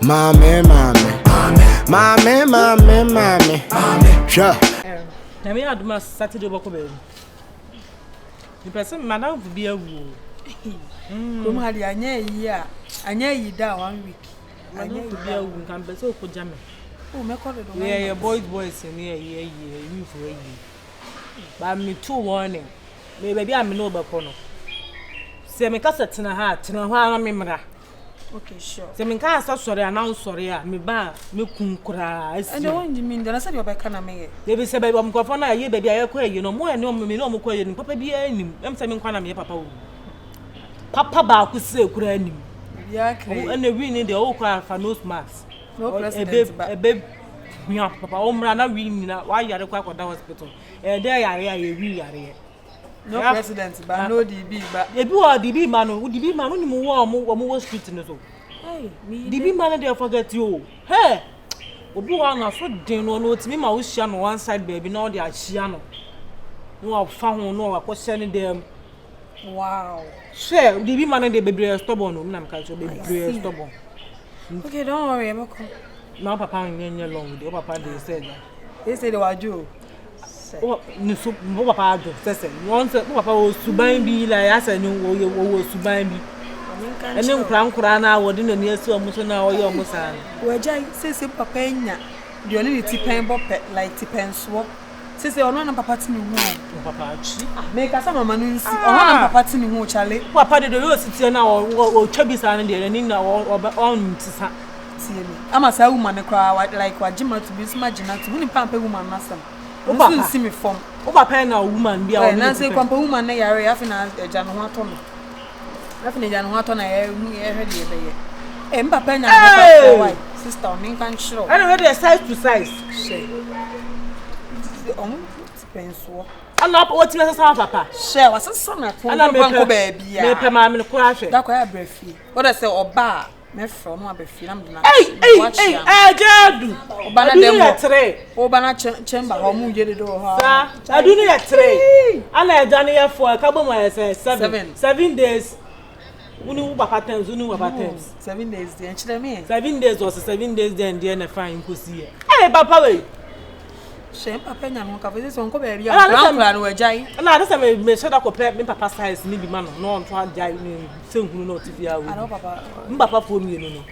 Mame. Sure. Na me aduma Saturday boko be. The person madam be a woo. Come hadi anya yi da 1 week. Anya be a woo kan be so ko jame. Oh me call it. Yeah, boys in here you for a year. But me 2 warning. Me baby am no be kono. Se me kasa tena ha na me mra. Okay, sure. Se me kan asa sorry announce sorry me ba me kun kura asi. And what do you mean? Then I said you be kana me. Baby say baby am kwafo na ye baby ayekwa ye no mo ene o me no mo kwa ye ni papa bi anim. Em say me nkwa na me papa wo. Papa ba ku se kura anim. Yeah, okay. And the win the o kwa fa nose mask. No president ba. Baby me papa o mra na win na wa yare kwa kwa hospital. There yare ye wi yare. No president ba no DB ba. Ebi wo DB man no DB man no ni mo wo street no so. Hey, me DB man dey forget you. Hey. Obi wa na so den no otimi ma wo hia no one side baby na o dey ahia no. No afa ho no akọ hia ne dem. Wow. Share DB man dey bebre stubborn no na mka so bebre stubborn. Okay, don't worry, I'm okay. Na papa nyenye long dey papa dey say that. They say they were Joe. Oh, ni so mo papa ajo sese won say mo papa wo suban bi la ya sa ni wo suban bi ene nkura na wo de na ni esi omo so na wo ye omo sa we jai sese papa nya de oni ni tipen bope like tipen so sese ono na papa tini hu papa achi me ka sa mama no nsi ono na papa tini hu chale papa de yo sitie na wo twa bi sa na de ni na on tisa tie me ama sa woman kwa like wa jima to bi sma jina to ni pampa woman na sam o papa see me form o papa na woman bi a o na say kwampa woman na yare afi na eja no ho ato no afi na eja no ho ato na ye hwede ye be ye papa nya papa why sister o nin kan chiro ana we dey size to size she penso ana o ti na sa papa she was so na ko banko ba bia me pe ma me ko ahwe da ko ya brefi o da say oba me fro no abefi na mde na jadu oba na dem oba na chamber ho mu je de ho sa adu ni ya 3 ana eja ni ya 4 ka bo mo ya 7 days unu papa times 7 days dey enchire me 7 days or 7 days then dey na fine ko si papa we she papa nya no ka fezi so nko be ria plan no wajai na ade say me sheda ko me papa size ni bi ma no nto ajai ni senhunu no tifia we ano papa papa fo mi no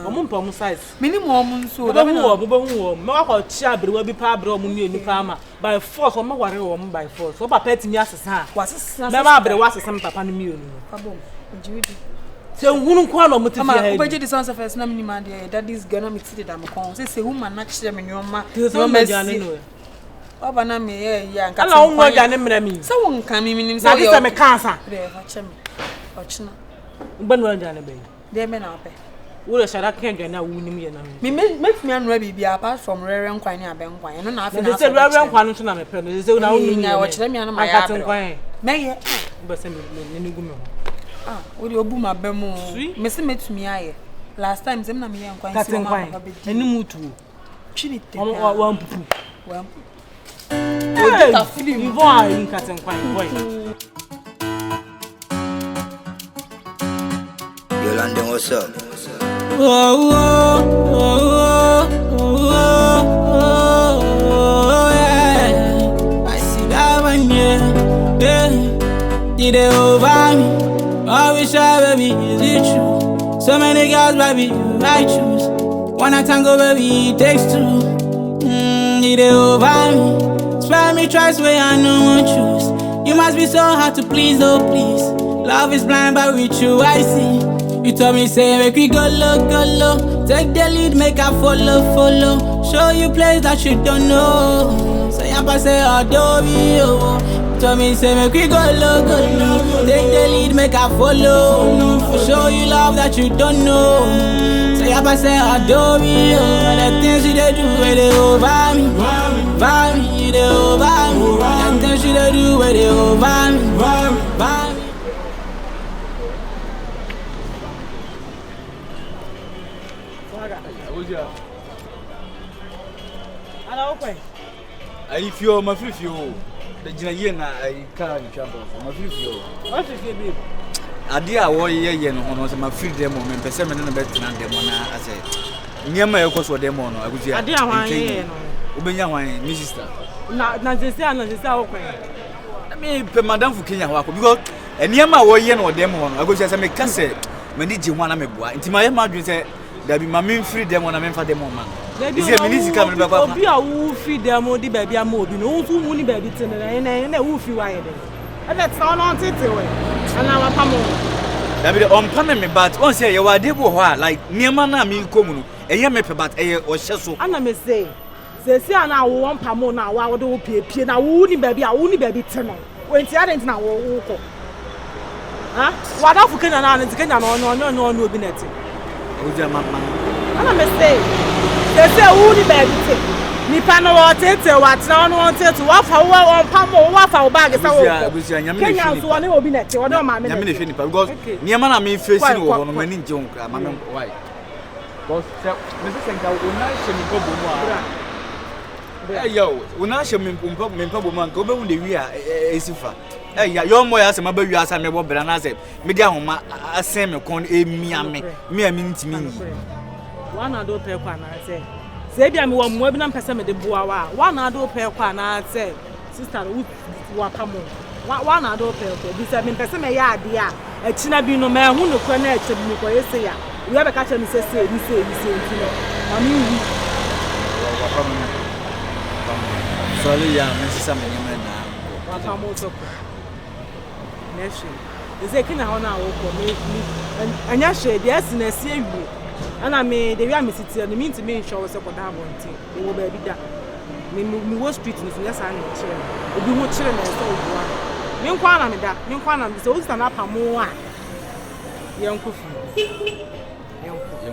omo mpa mo size minimum omo nso da me wo me wa chi abrewa bi pa abre omo ni enu pa ama by force omo ware omo by force so papa timi asesa wasesa me ma abrewa asesa me papa no mi enu pabom njiwidi senhunu ko na mo tifia ama obeje di sonse first na minimum dey daddy's gonna me titi da mo kon say woman na kire me nyoma no me Oba na me ya nka ala onwo ga ne mra mi se won kan mi minim se na disa me kansa dey fa chem ochina ngban wa ga ne be dey me na ope wo le shara kan ga na wunim ye na me make me anura bibia apart from rere nkwan ni abe nkwan no na afi na se rere nkwan no so na me pe no se na wunim ya ochira mi anu ma ya me ye be se me ni gu me wo di obu ma be mu me se metumi aye last time se me na me ye nkwan si ma papa be di eni mutu chini te wa mpupu ta film you boy in katen kwai boy Yolanda, what's up? Yeah. I see that one, yeah. Did it over me? I wish I baby, is it true? So many girls, baby, I choose. Wanna tango, baby, it takes two. Did it over me? Spare me twice where I no one choose. You must be so hard to please, oh please. Love is blind, but with you I see. You told me say make we go low. Take the lead, make I follow. Show you place that you don't know. Say I say Adobe, oh. You told me say make we go low. Take the lead, make I follow. Show you love that you don't know. Say I say Adobe, oh. The things you they do, where they over me, you they over me. The things you they do, where they over me, I feel my feel the Jina I can't travel for my feel. What is it? I dear, I want ye and on my free demo, and persimmon and a bed than them when I say. Nyama e ko so dem no agutia. Ade ahwan ye no. Obenya hwan mi sister. Na jese wo kwen. Me pe madam fu Kenya ho because nyama wo ye no dem ho no agutia say me ka say me di je ho na me boa. Nti ma ye ma dwen say da bi ma me free dem na me fa dem ma. Ise me ni sika me be kwa. Obi a wo free dem di ba bia ma obi no wo fu mu ni ba bi tin na wo fi wa ye dem. E let so no tete we. Ana wa pamo. Da bi on pa me but on say ye wa de bo ho like nyama na me komu no eye me pe but eye o hye so. Ana me say sesi ana wo on pamo na wa wo de wo pie na wo ni ba bia wo ni ba bi tin no. Wenti adent na wo ko. Ha? Wa da fu Kenya na Kenya no obi na ti. Oja mama. Ana me say sesi wo ni ba bi tin. Nipa no wo tete wa tena no tete wa fa wo on pamo wa fa wo bag sa wo. Kenya so ne obi na ti wo de ma me. Nyame ne hwe nipa because niema na me face no wo no mani nje nkra mama why. Because me say nka una hye mi pobo mu a. Yo, una hye mi pobo mu nka obehu de wi a esifa. Ya yo mo ya se ma ba wi asa me bo bra na se me di ahoma asen me kon emia me a mi ntimi yi. Wa na do pe kwa na se se bia me wo mo bi na mpese me de boa wa na do pe kwa na se sister wa pamo wa na do pe ko bi se me mpese me ya ade a akina bi no me hu no kwa na ache bi ko yese ya we be ka che me se nti no ma mi wi Wa pamo sorry ya me sisa me nyama na wa pamo so ko neshi eze kina ho na wo ko me anya she de asi na si ewu ana me de wi amesiti no me ntimi nsho se ko da bonti e wo ba bi da me wo street no so yesa na kire obi ho kire na so obuwa me nkwa na me da me nkwa na me se o sta na pamo a ye nkofu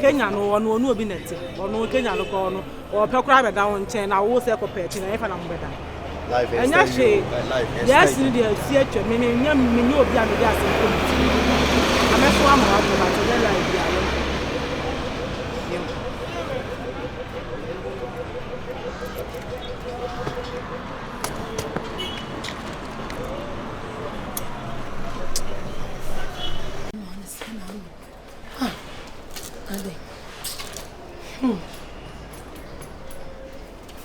Kenya no ono obi nete ono Kenya no ko ono o pe kura be da won chen na wo se ko pe chi na ye fa na mbe da Life is anya she yes ni de si atwa me nya me ni obi a me da se ko ti ameso ama wa ba to le life ya yo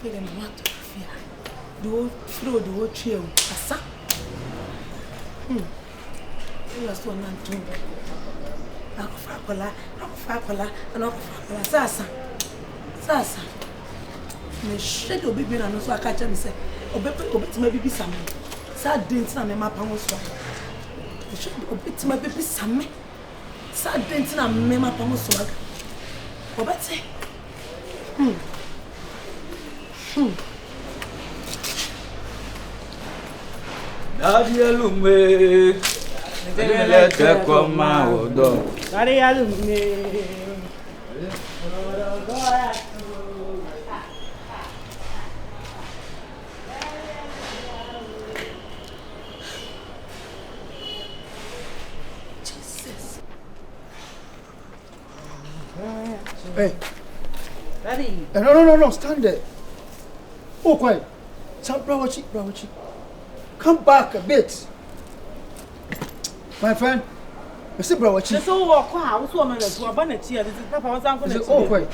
Feel me want to fear. Do throw the whole chair. Asa. You are so nan to. Akofakola, and akofakola. Sasa. Me shed obi bi na no so aka me say. Obi tima bibi same. Sa dent na me mapa mo so. Me shed obi tima bibi same. Sa dent na me mapa mo so. Obete. Daddy alume. Let the come out. Daddy alume. Jesus. Hey. Daddy. No, stand there. Oh, quiet. Brawachi. Come back a bit. My friend, Mr. Brawachi. This all walk out, so man, to a banner here. This is Papa was uncle. Oh, quiet.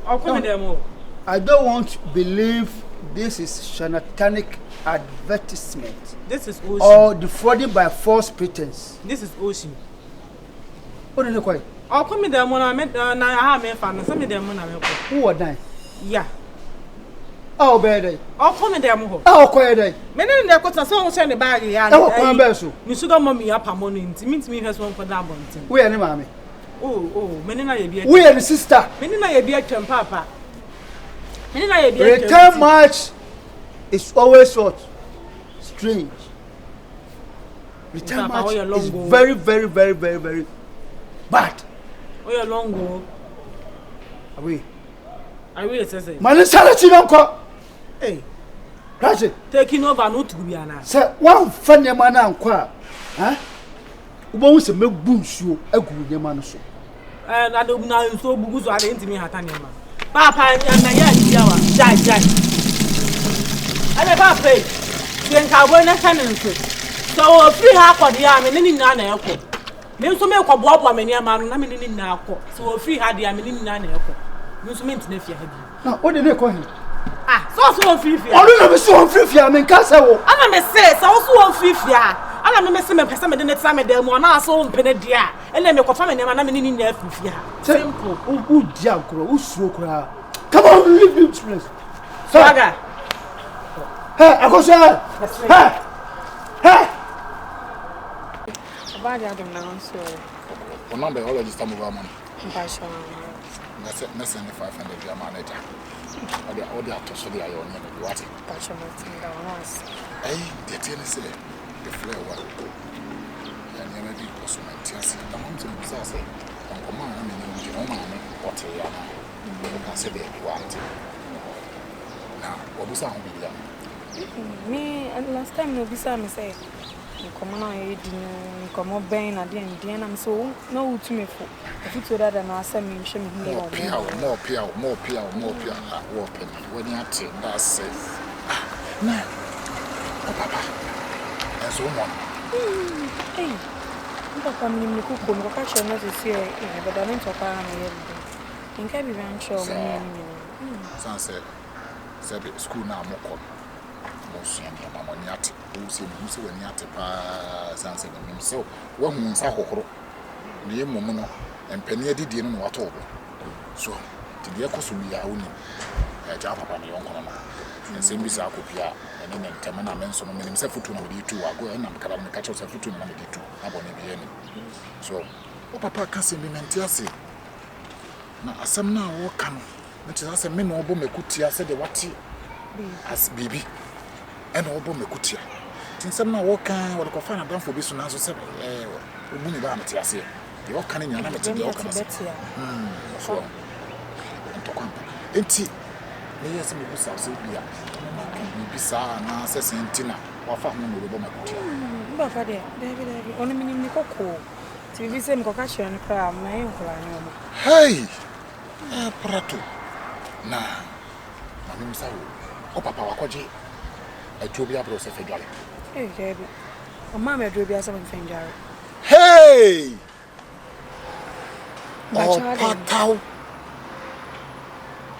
I'll come in there more. I don't want to believe this is charlatanic advertisement This is Ocean. or defrauding by false pretense. This is Ocean. What is it quiet? I'll come in there when I met I have a fan. Some of them when I Who are dying? yeah. Oh, bad. I'll come in there more. Oh, quiet. Many in the quarter so send the bag. Yeah, Oh, come back so. you should have mommy up a money. It means me has one for that one thing. We are the mommy. Oh, many na ye be. We are the sister. Many na ye be a papa. Many na ye be. Return match is always what? Strange. Return Papa, match your long is goal. very, very, very, very, very bad. Oh, your long go. Away. I will say. Man, salary don't come. Hey, Raji, Taking over no to be an ass. say one funny man and qua. Huh? Who se make boost you a good man so. And I don't know so good I didn't mean Hatania. Papa and Naya, Jai. I never pay. Then Carbona tenancy. So free half of the arm and any nana echo. Then so make a bob woman near man, I mean in Nako. So free had the arm in Nana echo. You so meant to fear. Now, what did they call him? Ah, so free fear. I don't know if so free fear. I mean, can't say. I'm a say, so also free fear. I'm a messing and person the time of them one so penedia. And then make a family and I'm in there free fear. Simple. Who diagram? Who stroke? Come on, leave this place. Saga. Hey, I go say. Hey. Hey. About the now, so. One number already stumble over money. That's Less than 500 your manager. All the actors so they are on you. What? Hey, the tennis say the flare well. And you may be also my tears. The mountain was say, on command, I mean, you know, what you can say they want. Now, what was I be there? Me, and last time, no, beside me say. Come on, I didn't come up bang at the end. I'm so no to me for. If you told that, and I said, me, show me more pure. When you are taking that says, no, Papa, that's one. Hey, Papa, I'm going to cook on the catcher not to see it, but I don't talk about it. In Cabby Ranch or Sunset, said school now, more. Mamoniat, who seemed to when Yat Sunset himself. One moon's a horror. The Momono and Penny did know what over. So, to the echoes will be our own Java on the uncle. And same as our copia, and then Tamana mentioned himself to know you two are going and come and catch us a foot to number 2. Upon the end. So, Papa can't be Mentiasi. Now, as some now walk come, which is as a men or Bomecutia said the what as baby. And obo mekutia tinsem na wo kan wo ko fa na dan fo bi so na so se obu ni ba meti ase ye wo kan nya na meti de wo kan ase so ento kwa enti ne yesi me busa so bia na bisa na se sentina wa fa ho no obo mekutia ba fa de David onu minim ni kokko ti bi se me ko ka hye no kra ma en kra ni omo hey prato na mami msa o papa wakoje I told you about the federal. Hey, Debbie. A mamma drew me some finger. Hey! Oh, Patao.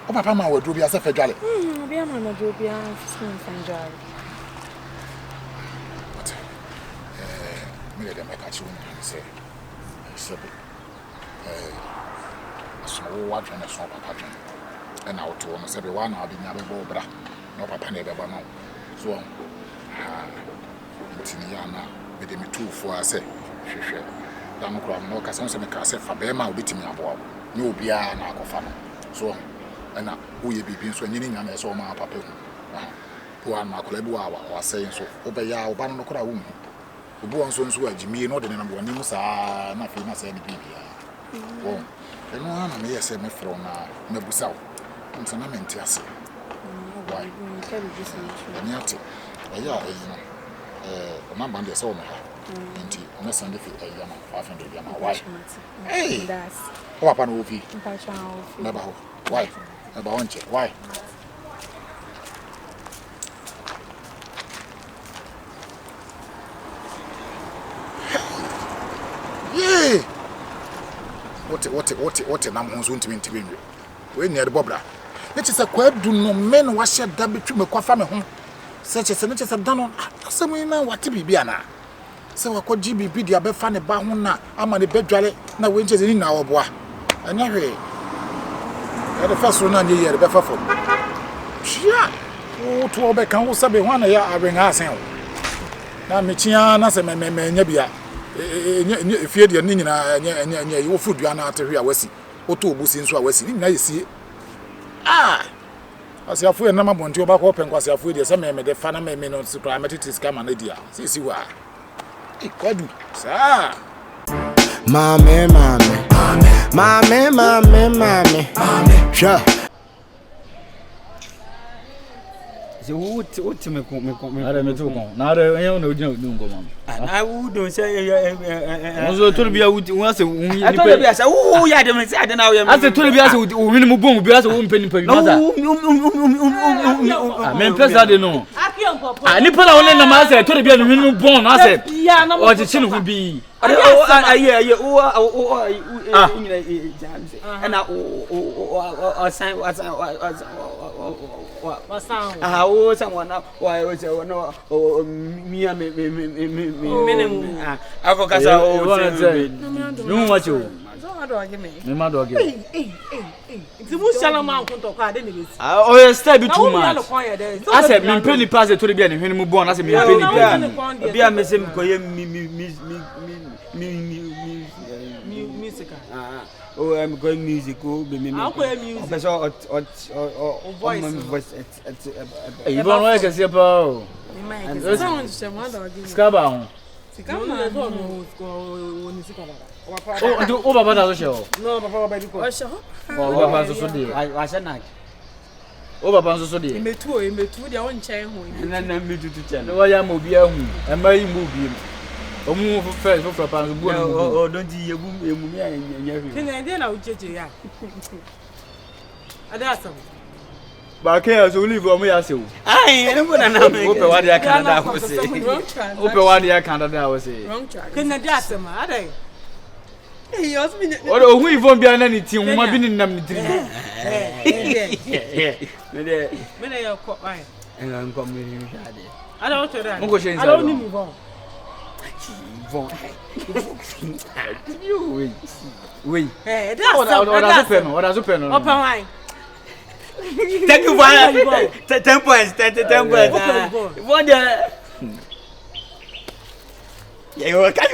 Oh, Papa, my drew me as a federal. Be a man drew me some finger. But, me let them catch you and say, so what and a small pattern. And I'll tell us everyone, I'll be never go, but no papa never know. So, Tiniana, with me 2 for I say, Damocram, no Casson, and Cassette for Bema, beat me about. You be an alcohol. So, and now, who you be so needing and I saw my papa. Poor Macolebua was saying so, obey our Banocra woman. The bones ones were Jimmy, not the number 1 news are nothing as any baby. Oh, and no one may say me from Mebusa. It's an amentiasi. Why? Nyati. Yeah, number the so into on Sunday for 500 yama. Why? Hey, that's what happened with you? Never. Why? About one check. Why? Yeah. What a number soon to be. We near the Bobra. It is a quite do no men wash that between me coffee home. Such as a nature of done on some women what to be biana. So I could GBB the abe fan a bahuna. I'm on the bed jolly. Now winches in our bois. And never the first one on the year, the better for. Yeah. Oh, to obey can also be 1 year. I bring us in. Now, Michiana, some men, Nebia. If you're the Nina and your food, you are not here. Was he? Or 2 bushins were sitting. Now you see. Ah, as your friend number 1 to back open was your food, yes, I may the fan may not supply materials come an idea. See what? It could do, sir. Mommy, sure. say what me ara me to kon na ara yen na odina ngo mam I would say onzo to bia wuti won say won I told you say wo ya dem say ade na wo I say to bia say wo hini mu bom bia say wo mpani pa bi masa me pesa de no nipa na won na ma say to bia no hini mu bom na say o ti chinu hu bi and someone why was no me I go kasa no watch you me ma do give If you shall man kunto kwa de ne oh you stay be too much I said me penny pass to be hini mu bom na say me penny bia me say me koye music. Oh, I'm going musical. I'll play music. Voice. You don't like to see about Scaba. Oh, Baba does show. No, Papa, I said not. Oh, Baba, so dear. Me too, their own chair. And then me to tell. Why am I and my movie? O mu first for pan bu oh don't you emu anya Can I then I will judge ya. Adasam. Ba ke so leave o mu ya se o. Ai ene bona na me. O pe wa dia Canada ko se. O pe wa dia Canada wo se. Wrong track. Can I dasam adai. Hey, yours me. O do hu ifon bia na ni ti huma bi ni nam ni diri. Me de ya ko ai. En ko mi ni shade. I don't know that. Mo go she inside. I don't need me Wait. Hey, that's open no. Open wine. Thank you for 10 points. What the you can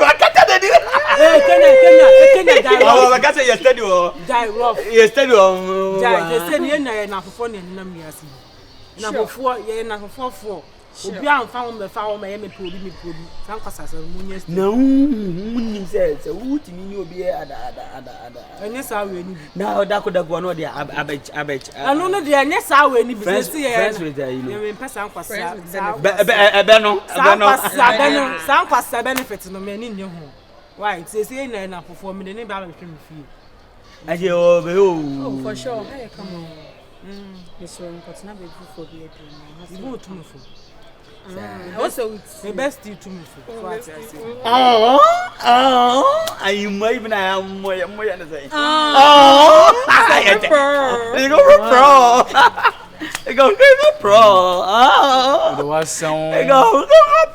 I can say yesterday die rough. Yesterday they said na fofo na nam yasi. Na fofo ye na fofo. Obi an fa won be fa won me produce san kwasasa munye na munnim say wutimi ni obi ada enya sa we ni bi na odakodago no de abech anu no de enya sa we ni bi say friends with you know me pesa an kwasa san kwasa benefit no me ni nye ho why say na fofo me de ne ba hwe me fie aje o be oh for sure hey come on this one got na be for be you go to me for also the best you to me for what I say I might even I am more na say you go pro The was sound you go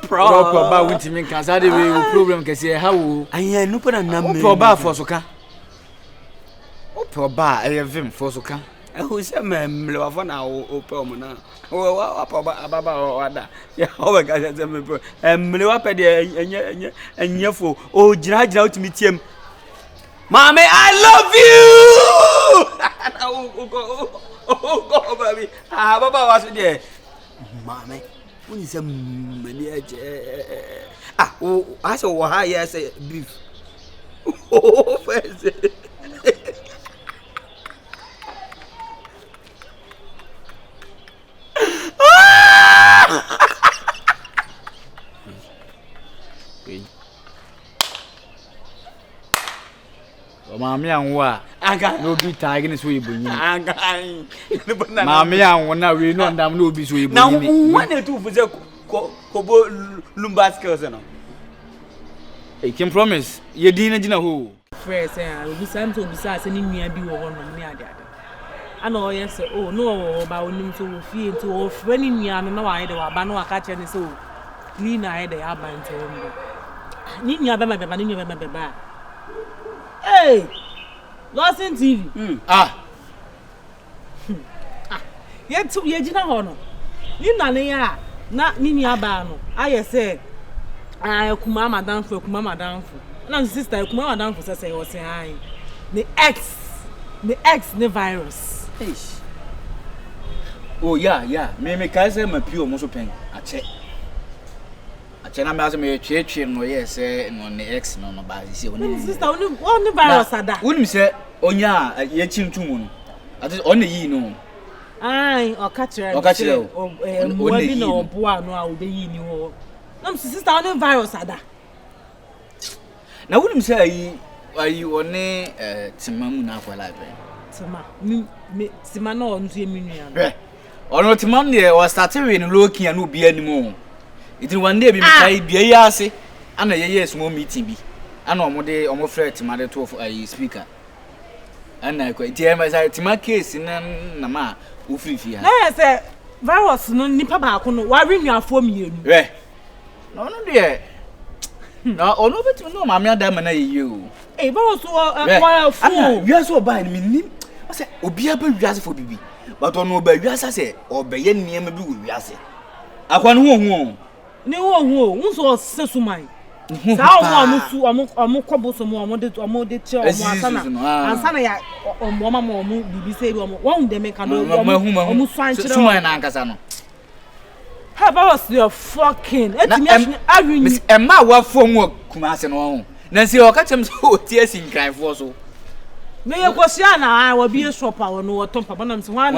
pro ba wintimi kan sa de problem ke say how ayen no put na me pro ba for so ka o pro ba e vim for so ka who say me mlewafo na o pe o mo na o ababa o ada ya o be ka say me pro mlewa pe de enyefo o gira utimi tiem mama I love you go baby baba was there mama when say mani o asa wo ha yes beef oh first Mami anwa aga no bi tag ni so ibunyi aga mami anwa na we no ndam no bi so ibunyi na one two for say kobo lumba skills no e can promise ye din na gina ho friends obi sam to obi sa se ni nua bi wo ho no ni ade ana o yes oh no ba onim to wo fie to o frɛ ni nua no na wa ide wa ba no aka che ne so clean na ide ya ba nte wo ndo ni nua ba ma ni nua ba ba hey Lawson TV ye gina ho no ni na ne ya na ni nua ba no aye se kuma madam fu na sister kuma madam fu say o say ai the X the virus oh yeah me kai say ma pio mo so pen ache na me me twe no yes no ne X no ba si oni sister oni virus ada wonim say onya ye chintu mu no ati oni yi no ai o ka kire mo bi na obo anu a obeyi ni ho na sister on virus ada na wonim say ayi one timamu na akwala be tima na on so eminu ya ono timam de o start we no loki anu obi animu it one day bi kai bia yi ase ana ye small meeting bi ana omo frɛ timade to ayi speaker ana ko ti ema say tima case na ma wo free ha na say virus no nipa ba ko no wa renuafo mienu no de na ono beti no ma me ada ma na ye o virus wa fu wiase oba ni nim o say obi aba wiase fo bibi but ono oba wiase say obeye niam bi wo wiase akwa no hu ni hu nso sesuman sa omo koboso mo omo de che omo ansana ya omo mama omo bibi say omo won dem kan omo swan chire sesuman na ankasa no how about your fucking etimi awin miss emma wa fom kuma ase no na nsi o ka chem so otie sinkranfo so me ye kosia na wa bi shop a no woton papa na mse wan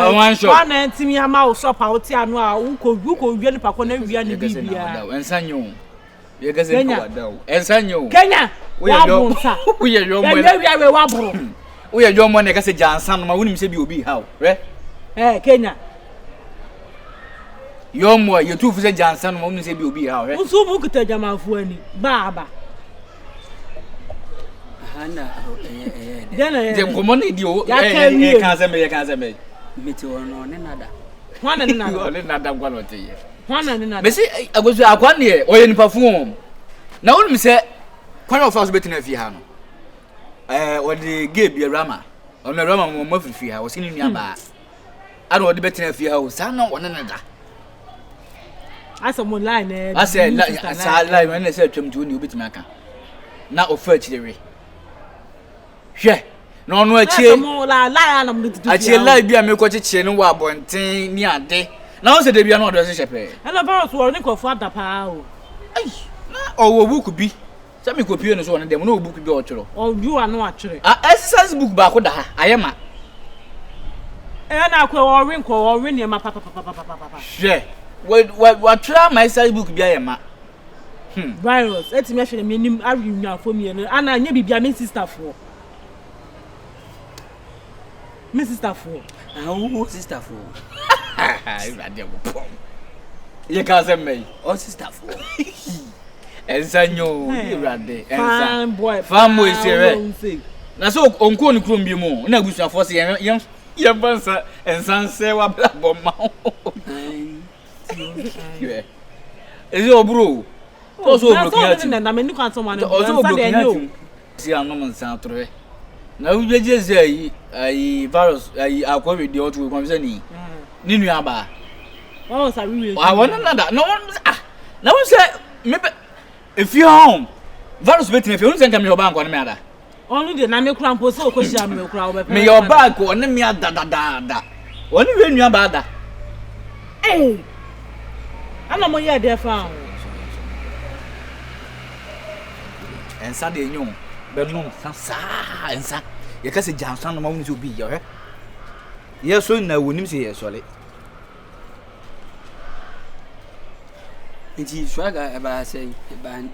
na ntimi ama o shop a oti anu a uko wie ni pako na wie ni bibia ensanyo ye gaze ko wadaw ensanyo Kenya wa bunta wo ye yo mo na wie we wa boro wo ye yo mo na gase jansan no ma wonim se bi obi haw re Kenya yo mo ye tu fu se jansan no ma wonim se bi obi haw re nso mu kita jamanfo ani baba Hana je komo na di o e kan se me meti wono ne nada hwana ne nada ole nada kwa no te ye hwana ne nada me si agozu akwa ne o ye nipa fu na wonim se kwana of us betina fi ha no o de ge bi rama ona rama mo mafiri ha o sini nua ba ana o de betina fi ha o sa na wona nada asa mo line asa line na se atwam tu ni obetima aka na ofa chire hwe na ono achie mo la na mo tutu achie la bia me ko chiche no wa abonten ni ade na o se de bia na o do se shepe ana virus wo ni ko fu adapa o ai na o wo book bi se me copy no so on dem na o book bi o chiro o ju anu a chire exercise book ba ko da ha ayema na ko wo rin ni ma papa hwe wa try my exercise book bi ayema virus etimi ahwe me nim awinuafo mienu ana nya bibia me sister fo my sister for sister for ai radio pom ye ka se me o sister for ensanyo irade ensan fan boy sere na so onko ni krom bi mu na agusuafo se ye bansa ensan se wa bla bomma ezi obro to so obro kiati na me ni kwanto ma o so obro kiati si anom nsan tore na ujeje ze ai virus ai akwa we di otu ko mse ni nua ba o sa we wona nada no na won se me if you home virus betin if you nse kam yo bank on me ada onu de na me kura mpo se okohia me kura wo be me yo bank on me ada da woni we nua ba ada ana mo ye de fa ensa de nyum belum sa ensa ye ka se jansan no ma woni so bi ye ye so na wonim se ye sole nti swaga aba say ban